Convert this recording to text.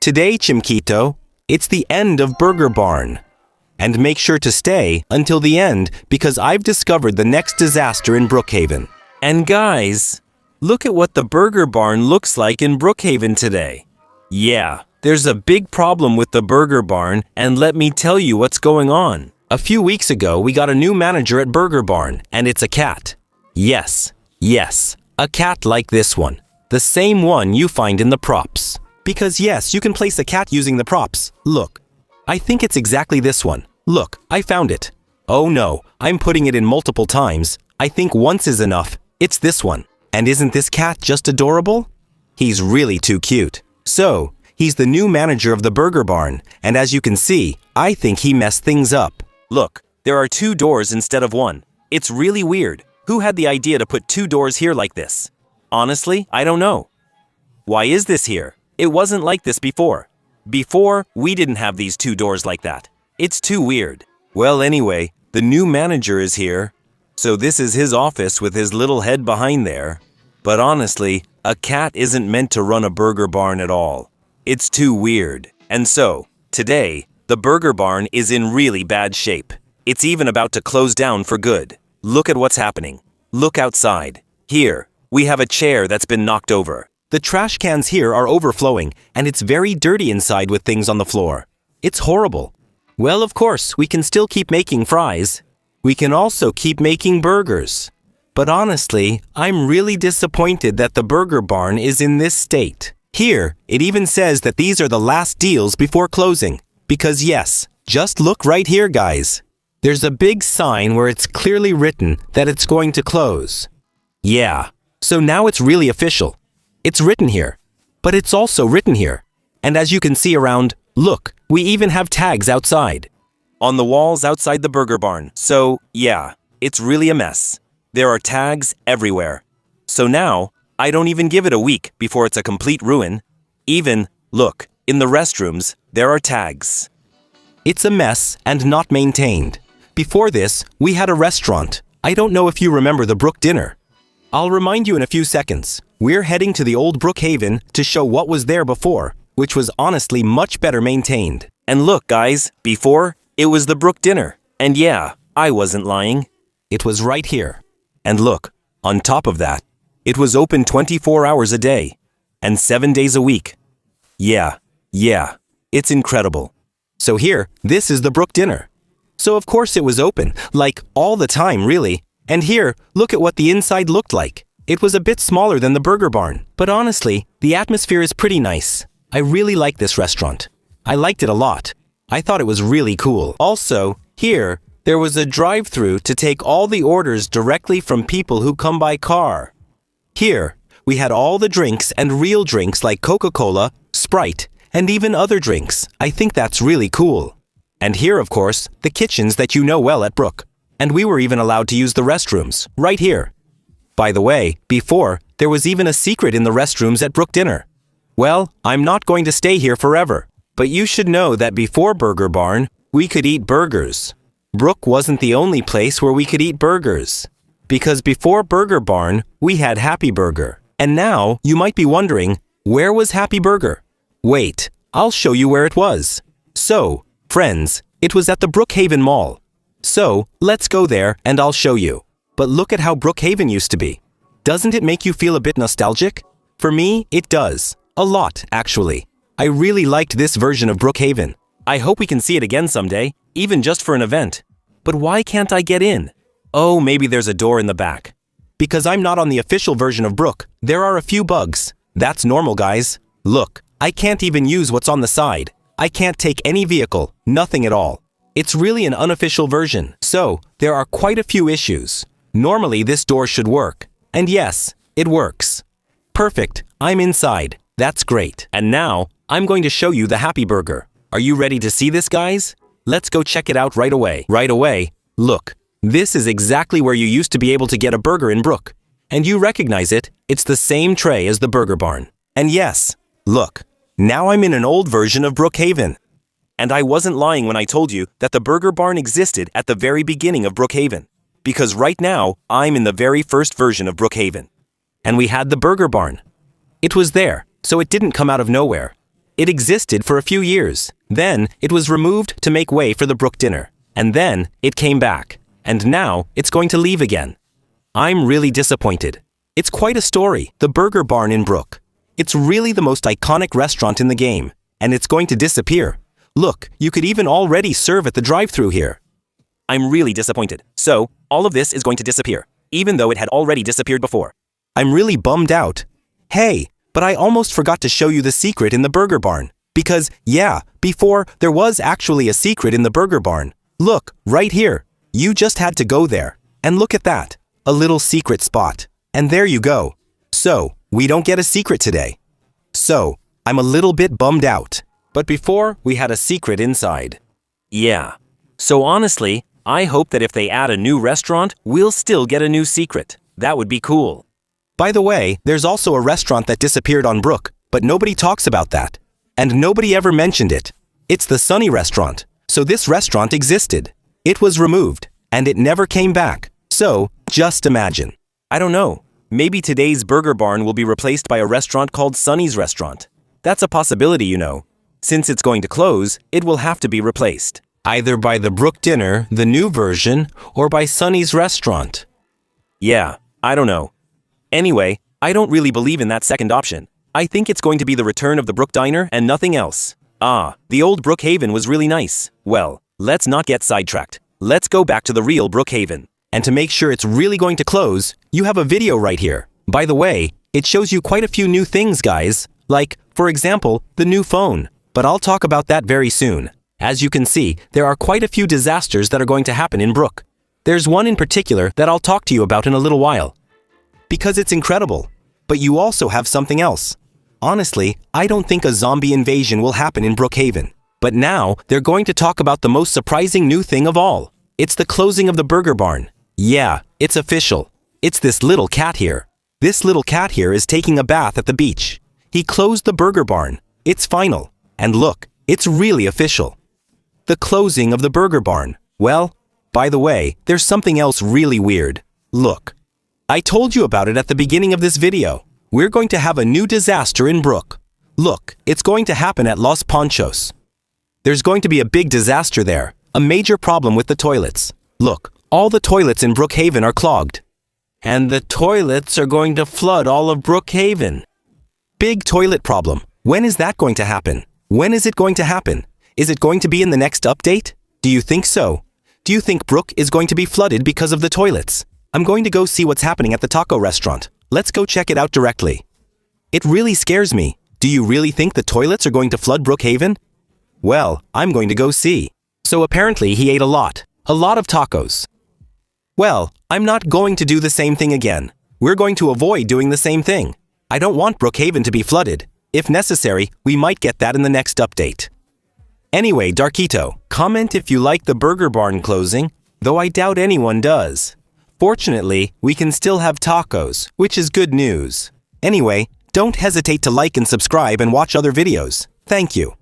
Today, Chimquito, it's the end of Burger Barn. And make sure to stay until the end because I've discovered the next disaster in Brookhaven. And guys, look at what the Burger Barn looks like in Brookhaven today. Yeah, there's a big problem with the Burger Barn, and let me tell you what's going on. A few weeks ago, we got a new manager at Burger Barn, and it's a cat. Yes, a cat like this one. The same one you find in the props. Because yes, you can place a cat using the props. Look, I think it's exactly this one. Look, I found it. Oh no, I'm putting it in multiple times. I think once is enough. It's this one. And isn't this cat just adorable? He's really too cute. So, he's the new manager of the Burger Barn, and as you can see, I think he messed things up. Look, there are 2 doors instead of 1. It's really weird. Who had the idea to put 2 doors here like this? Honestly, I don't know. Why is this here? It wasn't like this before. Before, we didn't have these 2 doors like that. It's too weird. Well, anyway, the new manager is here. So this is his office with his little head behind there. But honestly, a cat isn't meant to run a Burger Barn at all. It's too weird. And so, today, the Burger Barn is in really bad shape. It's even about to close down for good. Look at what's happening. Look outside. Here, we have a chair that's been knocked over. The trash cans here are overflowing, and it's very dirty inside with things on the floor. It's horrible. Well, of course, we can still keep making fries. We can also keep making burgers. But honestly, I'm really disappointed that the Burger Barn is in this state. Here, it even says that these are the last deals before closing. Because yes, just look right here, guys. There's a big sign where it's clearly written that it's going to close. Yeah, so now it's really official. It's written here, but it's also written here. And as you can see around, look, we even have tags outside. On the walls outside the Burger Barn. So, yeah, it's really a mess. There are tags everywhere. So now, I don't even give it a week before it's a complete ruin. Even, look, in the restrooms, there are tags. It's a mess and not maintained. Before this, we had a restaurant. I don't know if you remember the Brook dinner. I'll remind you in a few seconds. We're heading to the old Brookhaven to show what was there before, which was honestly much better maintained. And look, guys, before, it was the Brook dinner. And yeah, I wasn't lying. It was right here. And look, on top of that, it was open 24 hours a day and 7 days a week. Yeah, it's incredible. So here, this is the Brook dinner. So of course it was open, like all the time really. And here, look at what the inside looked like. It was a bit smaller than the Burger Barn, but honestly, the atmosphere is pretty nice. I really like this restaurant. I liked it a lot. I thought it was really cool. Also, here, there was a drive-through to take all the orders directly from people who come by car. Here, we had all the drinks and real drinks like Coca-Cola, Sprite, and even other drinks. I think that's really cool. And here, of course, the kitchens that you know well at Brook. And we were even allowed to use the restrooms, right here. By the way, before, there was even a secret in the restrooms at Brook dinner. Well, I'm not going to stay here forever, but you should know that before Burger Barn, we could eat burgers. Brook wasn't the only place where we could eat burgers. Because before Burger Barn, we had Happy Burger. And now, you might be wondering, where was Happy Burger? Wait, I'll show you where it was. So, friends, it was at the Brookhaven Mall. So, let's go there and I'll show you. But look at how Brookhaven used to be. Doesn't it make you feel a bit nostalgic? For me, it does. A lot, actually. I really liked this version of Brookhaven. I hope we can see it again someday, even just for an event. But why can't I get in? Oh, maybe there's a door in the back. Because I'm not on the official version of Brook, there are a few bugs. That's normal, guys. Look, I can't even use what's on the side. I can't take any vehicle, nothing at all. It's really an unofficial version, so there are quite a few issues. Normally, this door should work. And yes, it works. Perfect, I'm inside. That's great. And now, I'm going to show you the Happy Burger. Are you ready to see this, guys? Let's go check it out right away. Right away, look. This is exactly where you used to be able to get a burger in Brook. And you recognize it, it's the same tray as the Burger Barn. And yes, look, now I'm in an old version of Brookhaven. And I wasn't lying when I told you that the Burger Barn existed at the very beginning of Brookhaven. Because right now, I'm in the very first version of Brookhaven. And we had the Burger Barn. It was there, so it didn't come out of nowhere. It existed for a few years. Then it was removed to make way for the Brook dinner. And then it came back. And now it's going to leave again. I'm really disappointed. It's quite a story, the Burger Barn in Brook. It's really the most iconic restaurant in the game. And it's going to disappear. Look, you could even already serve at the drive-thru here. I'm really disappointed. So, all of this is going to disappear, even though it had already disappeared before. I'm really bummed out. Hey, but I almost forgot to show you the secret in the Burger Barn. Because, yeah, before, there was actually a secret in the Burger Barn. Look, right here. You just had to go there. And look at that. A little secret spot. And there you go. So, we don't get a secret today. So, I'm a little bit bummed out. But before, we had a secret inside. Yeah. So honestly, I hope that if they add a new restaurant, we'll still get a new secret. That would be cool. By the way, there's also a restaurant that disappeared on Brook, but nobody talks about that. And nobody ever mentioned it. It's the Sunny restaurant. So this restaurant existed. It was removed, and it never came back. So, just imagine. I don't know. Maybe today's Burger Barn will be replaced by a restaurant called Sunny's Restaurant. That's a possibility, you know. Since it's going to close, it will have to be replaced. Either by the Brook dinner, the new version, or by Sunny's restaurant. Yeah, I don't know. Anyway, I don't really believe in that second option. I think it's going to be the return of the Brook diner and nothing else. The old Brookhaven was really nice. Well, let's not get sidetracked. Let's go back to the real Brookhaven. And to make sure it's really going to close, you have a video right here. By the way, it shows you quite a few new things, guys. Like, for example, the new phone. But I'll talk about that very soon. As you can see, there are quite a few disasters that are going to happen in Brook. There's one in particular that I'll talk to you about in a little while. Because it's incredible. But you also have something else. Honestly, I don't think a zombie invasion will happen in Brookhaven. But now, they're going to talk about the most surprising new thing of all. It's the closing of the Burger Barn. Yeah, it's official. It's this little cat here. This little cat here is taking a bath at the beach. He closed the Burger Barn. It's final. And look, it's really official. The closing of the Burger Barn. Well, by the way, there's something else really weird. Look. I told you about it at the beginning of this video. We're going to have a new disaster in Brook. Look, it's going to happen at Los Ponchos. There's going to be a big disaster there. A major problem with the toilets. Look, all the toilets in Brookhaven are clogged. And the toilets are going to flood all of Brookhaven. Big toilet problem. When is that going to happen? When is it going to happen? Is it going to be in the next update? Do you think so? Do you think Brook is going to be flooded because of the toilets? I'm going to go see what's happening at the taco restaurant. Let's go check it out directly. It really scares me. Do you really think the toilets are going to flood Brookhaven? Well, I'm going to go see. So apparently he ate a lot of tacos. Well, I'm not going to do the same thing again. We're going to avoid doing the same thing. I don't want Brookhaven to be flooded. If necessary, we might get that in the next update. Anyway, Darkito, comment if you like the Burger Barn closing, though I doubt anyone does. Fortunately, we can still have tacos, which is good news. Anyway, don't hesitate to like and subscribe and watch other videos. Thank you.